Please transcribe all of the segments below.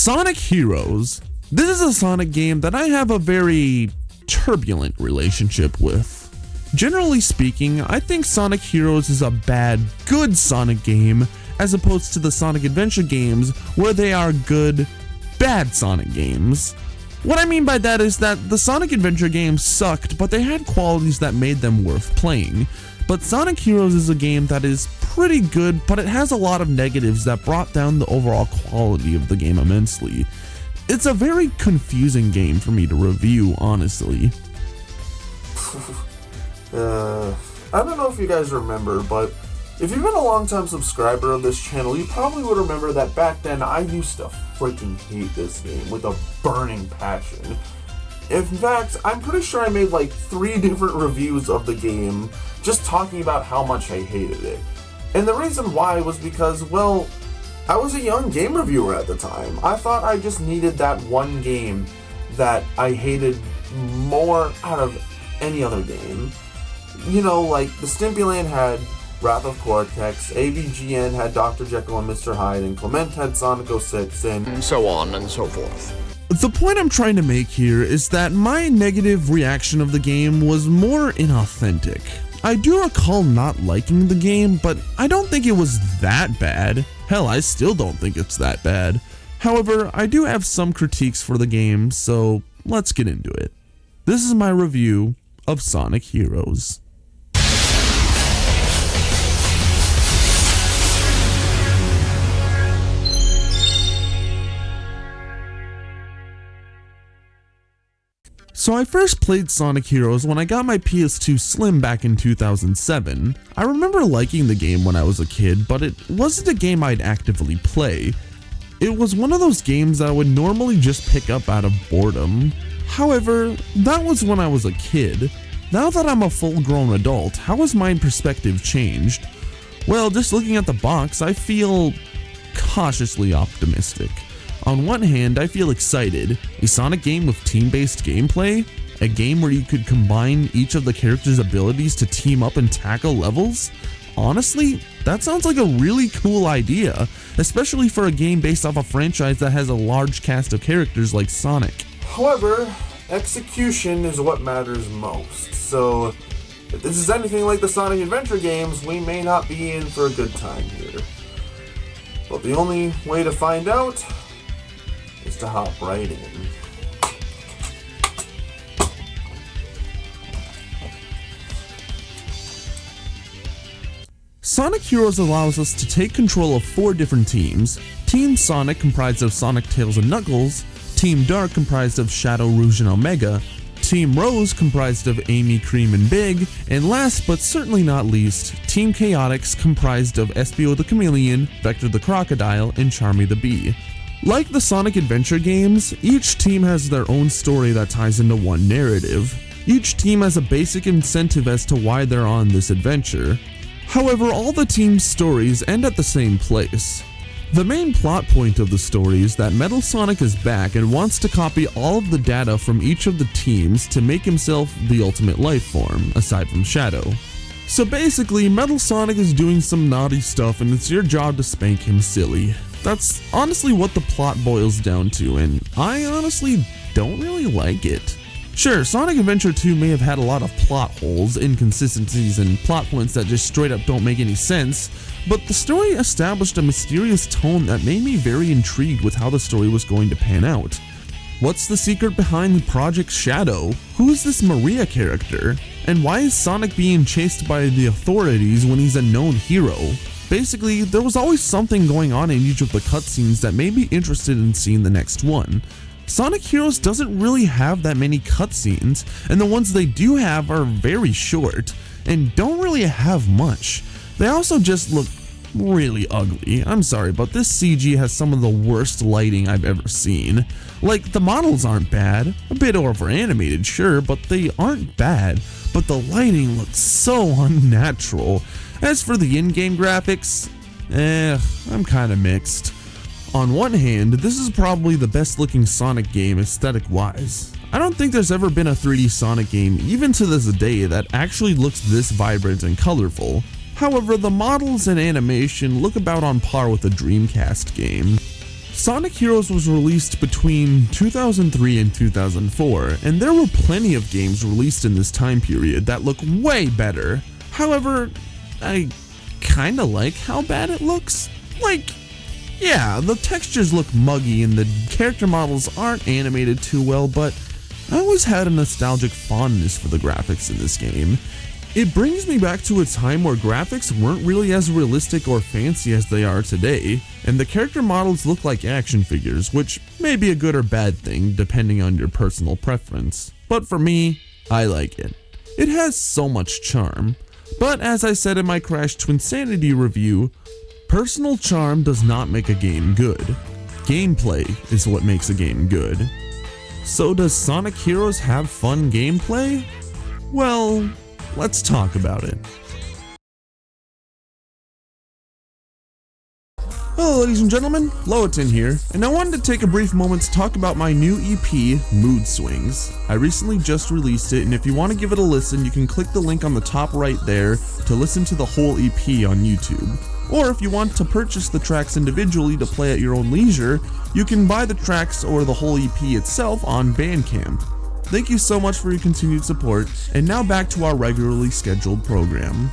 Sonic Heroes. This is a Sonic game that I have a very turbulent relationship with. Generally speaking, I think Sonic Heroes is a good Sonic game, as opposed to the Sonic Adventure games where they are good, bad Sonic games. What I mean by that is that the Sonic Adventure games sucked, but they had qualities that made them worth playing. But Sonic Heroes is a game that is pretty good, but it has a lot of negatives that brought down the overall quality of the game immensely. It's a very confusing game for me to review, honestly. I don't know if you guys remember, but if you've been a long-time subscriber of this channel, you probably would remember that back then I used to freaking hate this game with a burning passion. In fact, I'm pretty sure I made like 3 different reviews of the game just talking about how much I hated it. And the reason why was because, well, I was a young game reviewer at the time. I thought I just needed that one game that I hated more out of any other game. You know, like the Stimpyland had Wrath of Cortex, AVGN had Dr. Jekyll and Mr. Hyde, and Clement had Sonic 06, and so on and so forth. The point I'm trying to make here is that my negative reaction of the game was more inauthentic. I do recall not liking the game, but I don't think it was that bad. Hell, I still don't think it's that bad. However, I do have some critiques for the game, so let's get into it. This is my review of Sonic Heroes. So I first played Sonic Heroes when I got my PS2 Slim back in 2007. I remember liking the game when I was a kid, but it wasn't a game I'd actively play. It was one of those games that I would normally just pick up out of boredom. However, that was when I was a kid. Now that I'm a full-grown adult, how has my perspective changed? Well, just looking at the box, I feel cautiously optimistic. On one hand, I feel excited. A Sonic game with team-based gameplay? A game where you could combine each of the characters' abilities to team up and tackle levels? Honestly, that sounds like a really cool idea, especially for a game based off a franchise that has a large cast of characters like Sonic. However, execution is what matters most, so if this is anything like the Sonic Adventure games, we may not be in for a good time here. But the only way to find out is to hop right in. Sonic Heroes allows us to take control of 4 different teams. Team Sonic, comprised of Sonic, Tails, and Knuckles. Team Dark, comprised of Shadow, Rouge, and Omega. Team Rose, comprised of Amy, Cream, and Big. And last but certainly not least, Team Chaotix, comprised of Espio the Chameleon, Vector the Crocodile, and Charmy the Bee. Like the Sonic Adventure games, each team has their own story that ties into one narrative. Each team has a basic incentive as to why they're on this adventure. However, all the team's stories end at the same place. The main plot point of the story is that Metal Sonic is back and wants to copy all of the data from each of the teams to make himself the ultimate life form, aside from Shadow. So basically, Metal Sonic is doing some naughty stuff and it's your job to spank him silly. That's honestly what the plot boils down to, and I honestly don't really like it. Sure, Sonic Adventure 2 may have had a lot of plot holes, inconsistencies, and plot points that just straight up don't make any sense, but the story established a mysterious tone that made me very intrigued with how the story was going to pan out. What's the secret behind Project Shadow? Who is this Maria character? And why is Sonic being chased by the authorities when he's a known hero? Basically, there was always something going on in each of the cutscenes that made me interested in seeing the next one. Sonic Heroes doesn't really have that many cutscenes, and the ones they do have are very short, and don't really have much. They also just look really ugly. I'm sorry, but this CG has some of the worst lighting I've ever seen. Like, the models aren't bad, a bit over animated, sure, but they aren't bad, but the lighting looks so unnatural. As for the in-game graphics, I'm kinda mixed. On one hand, this is probably the best looking Sonic game aesthetic-wise. I don't think there's ever been a 3D Sonic game, even to this day, that actually looks this vibrant and colorful. However, the models and animation look about on par with a Dreamcast game. Sonic Heroes was released between 2003 and 2004, and there were plenty of games released in this time period that look way better. However, I kinda like how bad it looks. Like, yeah, the textures look muggy and the character models aren't animated too well, but I always had a nostalgic fondness for the graphics in this game. It brings me back to a time where graphics weren't really as realistic or fancy as they are today, and the character models look like action figures, which may be a good or bad thing depending on your personal preference. But for me, I like it. It has so much charm. But as I said in my Crash Twinsanity review, personal charm does not make a game good. Gameplay is what makes a game good. So does Sonic Heroes have fun gameplay? Well, let's talk about it. Hello ladies and gentlemen, Loatin here, and I wanted to take a brief moment to talk about my new EP, Mood Swings. I recently just released it, and if you want to give it a listen, you can click the link on the top right there to listen to the whole EP on YouTube. Or if you want to purchase the tracks individually to play at your own leisure, you can buy the tracks or the whole EP itself on Bandcamp. Thank you so much for your continued support, and now back to our regularly scheduled program.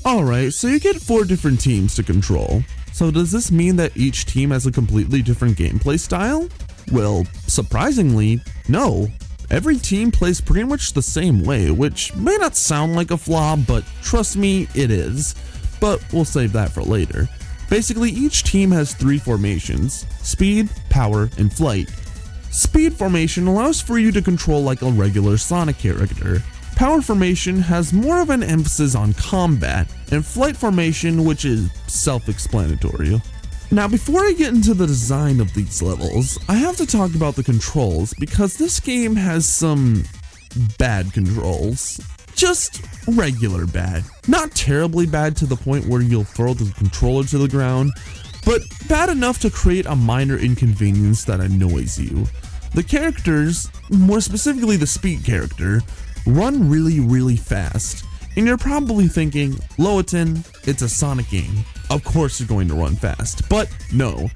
Alright, so you get 4 different teams to control. So does this mean that each team has a completely different gameplay style? Well, surprisingly, no. Every team plays pretty much the same way, which may not sound like a flaw, but trust me, it is. But we'll save that for later. Basically, each team has 3 formations: speed, power, and flight. Speed formation allows for you to control like a regular Sonic character. Power formation has more of an emphasis on combat, and flight formation, which is self-explanatory. Now, before I get into the design of these levels, I have to talk about the controls, because this game has some bad controls. Just regular bad. Not terribly bad to the point where you'll throw the controller to the ground, but bad enough to create a minor inconvenience that annoys you. The characters, more specifically the speed character, run really fast. And you're probably thinking, Loatin, it's a Sonic game. Of course you're going to run fast. But no.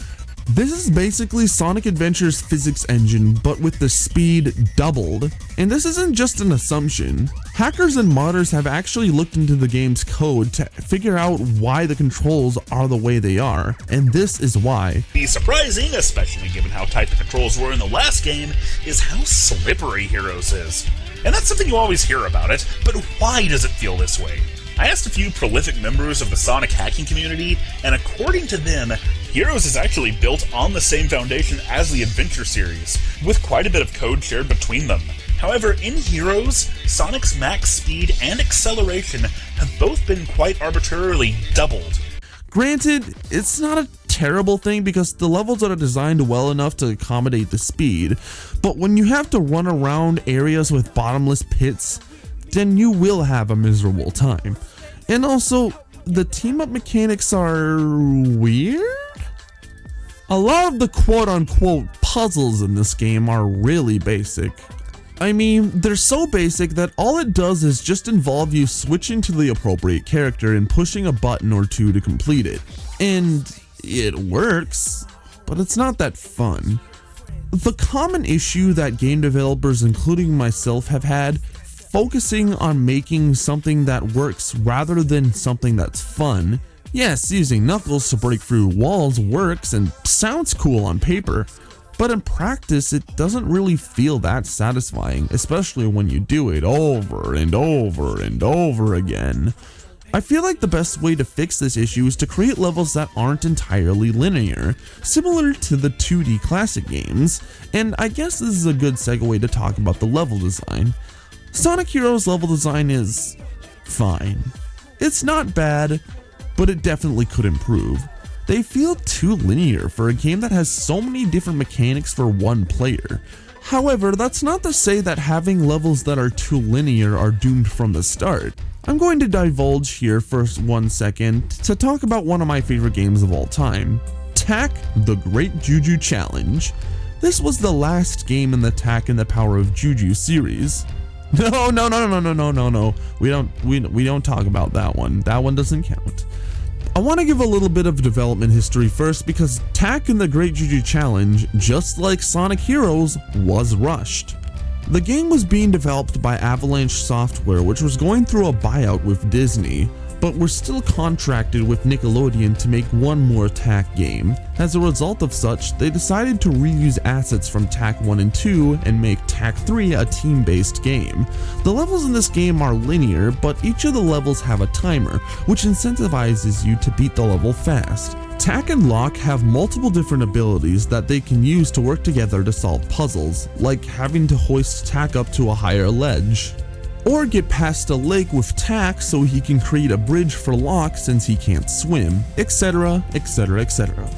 This is basically Sonic Adventure's physics engine, but with the speed doubled. And this isn't just an assumption. Hackers and modders have actually looked into the game's code to figure out why the controls are the way they are, and this is why. The surprising, especially given how tight the controls were in the last game, is how slippery Heroes is. And that's something you always hear about it, but why does it feel this way? I asked a few prolific members of the Sonic hacking community, and according to them, Heroes is actually built on the same foundation as the Adventure series, with quite a bit of code shared between them. However, in Heroes, Sonic's max speed and acceleration have both been quite arbitrarily doubled. Granted, it's not a terrible thing because the levels are designed well enough to accommodate the speed, but when you have to run around areas with bottomless pits, then you will have a miserable time. And also, the team-up mechanics are weird? A lot of the quote-unquote puzzles in this game are really basic. I mean, they're so basic that all it does is just involve you switching to the appropriate character and pushing a button or two to complete it. And it works, but it's not that fun. The common issue that game developers, including myself, have had focusing on making something that works rather than something that's fun. Yes, using Knuckles to break through walls works and sounds cool on paper, but in practice it doesn't really feel that satisfying, especially when you do it over and over and over again. I feel like the best way to fix this issue is to create levels that aren't entirely linear, similar to the 2D classic games, and I guess this is a good segue to talk about the level design. Sonic Heroes level design is fine. It's not bad, but it definitely could improve. They feel too linear for a game that has so many different mechanics for one player. However, that's not to say that having levels that are too linear are doomed from the start. I'm going to divulge here for 1 second to talk about one of my favorite games of all time, Tak: The Great Juju Challenge. This was the last game in the Tak and the Power of Juju series. No. We don't talk about that one. That one doesn't count. I want to give a little bit of development history first because Tak and the Great Juju Challenge, just like Sonic Heroes, was rushed. The game was being developed by Avalanche Software, which was going through a buyout with Disney, but were still contracted with Nickelodeon to make one more Tak game. As a result of such, they decided to reuse assets from Tak 1 and 2 and make Tak 3 a team-based game. The levels in this game are linear, but each of the levels have a timer, which incentivizes you to beat the level fast. Tak and Locke have multiple different abilities that they can use to work together to solve puzzles, like having to hoist Tak up to a higher ledge, or get past a lake with Tak so he can create a bridge for Locke since he can't swim, etc, etc, etc.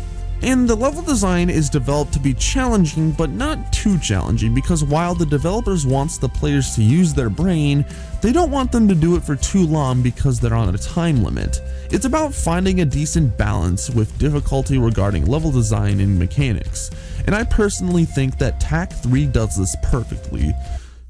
And the level design is developed to be challenging, but not too challenging, because while the developers wants the players to use their brain, they don't want them to do it for too long because they're on a time limit. It's about finding a decent balance with difficulty regarding level design and mechanics, and I personally think that Tak 3 does this perfectly.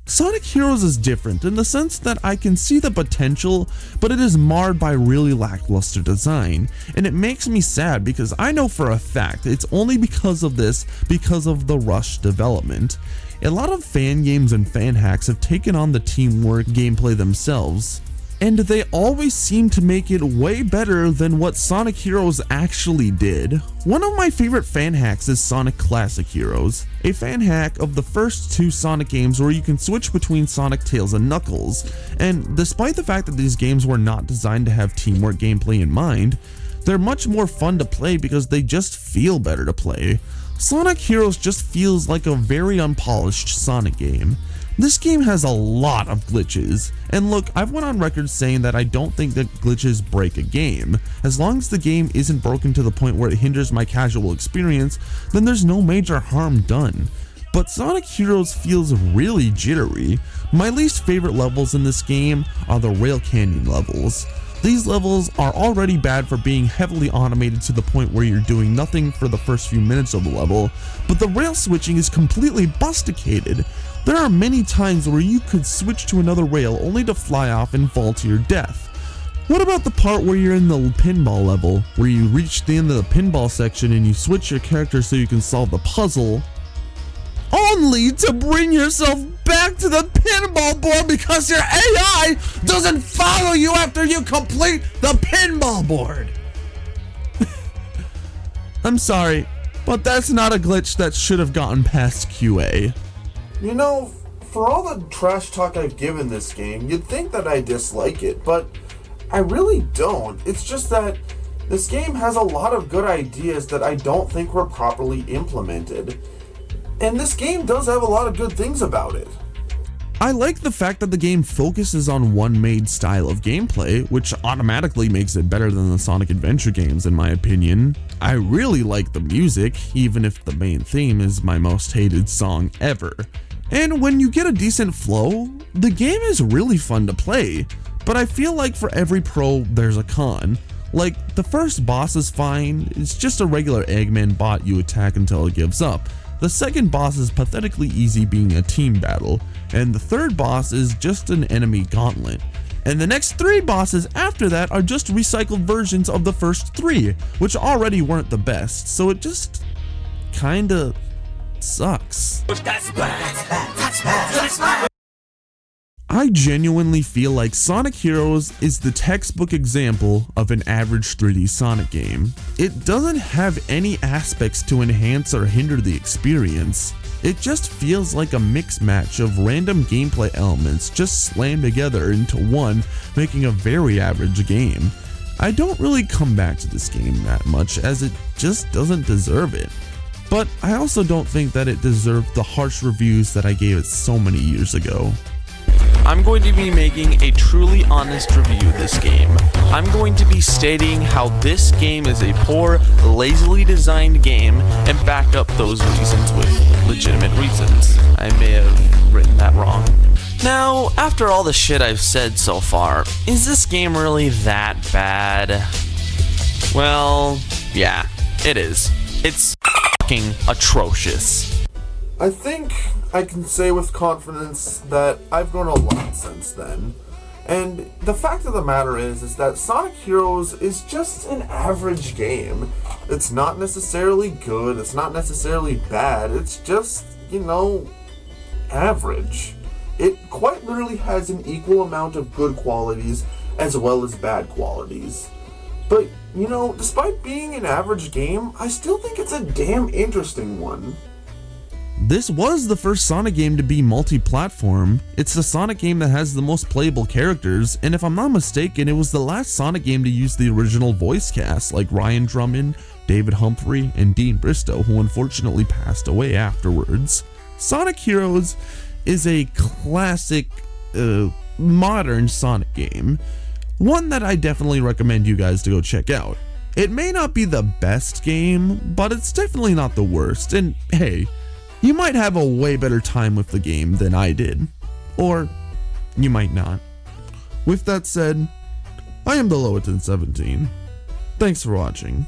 Sonic Heroes is different in the sense that I can see the potential, but it is marred by really lackluster design, and it makes me sad because I know for a fact it's only because of the rushed development. A lot of fan games and fan hacks have taken on the teamwork gameplay themselves, and they always seem to make it way better than what Sonic Heroes actually did. One of my favorite fan hacks is Sonic Classic Heroes, a fan hack of the first two Sonic games where you can switch between Sonic, Tails, and Knuckles, and despite the fact that these games were not designed to have teamwork gameplay in mind, they're much more fun to play because they just feel better to play. Sonic Heroes just feels like a very unpolished Sonic game. This game has a lot of glitches, and look, I've went on record saying that I don't think that glitches break a game. As long as the game isn't broken to the point where it hinders my casual experience, then there's no major harm done. But Sonic Heroes feels really jittery. My least favorite levels in this game are the Rail Canyon levels. These levels are already bad for being heavily automated to the point where you're doing nothing for the first few minutes of the level, but the rail switching is completely busticated. There are many times where you could switch to another rail only to fly off and fall to your death. What about the part where you're in the pinball level, where you reach the end of the pinball section and you switch your character so you can solve the puzzle, only to bring yourself back to the pinball board because your AI doesn't follow you after you complete the pinball board? I'm sorry, but that's not a glitch that should have gotten past QA. You know, for all the trash talk I've given this game, you'd think that I dislike it, but I really don't. It's just that this game has a lot of good ideas that I don't think were properly implemented. And this game does have a lot of good things about it. I like the fact that the game focuses on one-made style of gameplay, which automatically makes it better than the Sonic Adventure games in my opinion. I really like the music, even if the main theme is my most hated song ever. And when you get a decent flow, the game is really fun to play, but I feel like for every pro, there's a con. Like, the first boss is fine, it's just a regular Eggman bot you attack until it gives up. The second boss is pathetically easy, being a team battle, and the third boss is just an enemy gauntlet. And the next three bosses after that are just recycled versions of the first three, which already weren't the best, so it just kinda sucks. I genuinely feel like Sonic Heroes is the textbook example of an average 3D Sonic game. It doesn't have any aspects to enhance or hinder the experience. It just feels like a mixed match of random gameplay elements just slammed together into one, making a very average game. I don't really come back to this game that much, as it just doesn't deserve it. But I also don't think that it deserved the harsh reviews that I gave it so many years ago. I'm going to be making a truly honest review of this game. I'm going to be stating how this game is a poor, lazily designed game and back up those reasons with legitimate reasons. I may have written that wrong. Now, after all the shit I've said so far, is this game really that bad? Well, yeah, it is. It's fucking atrocious. I think I can say with confidence that I've grown a lot since then. And the fact of the matter is that Sonic Heroes is just an average game. It's not necessarily good, it's not necessarily bad, it's just, average. It quite literally has an equal amount of good qualities as well as bad qualities. But, despite being an average game, I still think it's a damn interesting one. This was the first Sonic game to be multi-platform. It's the Sonic game that has the most playable characters, and if I'm not mistaken, it was the last Sonic game to use the original voice cast, like Ryan Drummond, David Humphrey, and Dean Bristow, who unfortunately passed away afterwards. Sonic Heroes is a classic, modern Sonic game. One that I definitely recommend you guys to go check out. It may not be the best game, but it's definitely not the worst, and hey, you might have a way better time with the game than I did. Or you might not. With that said, I am the Lowerton17. Thanks for watching.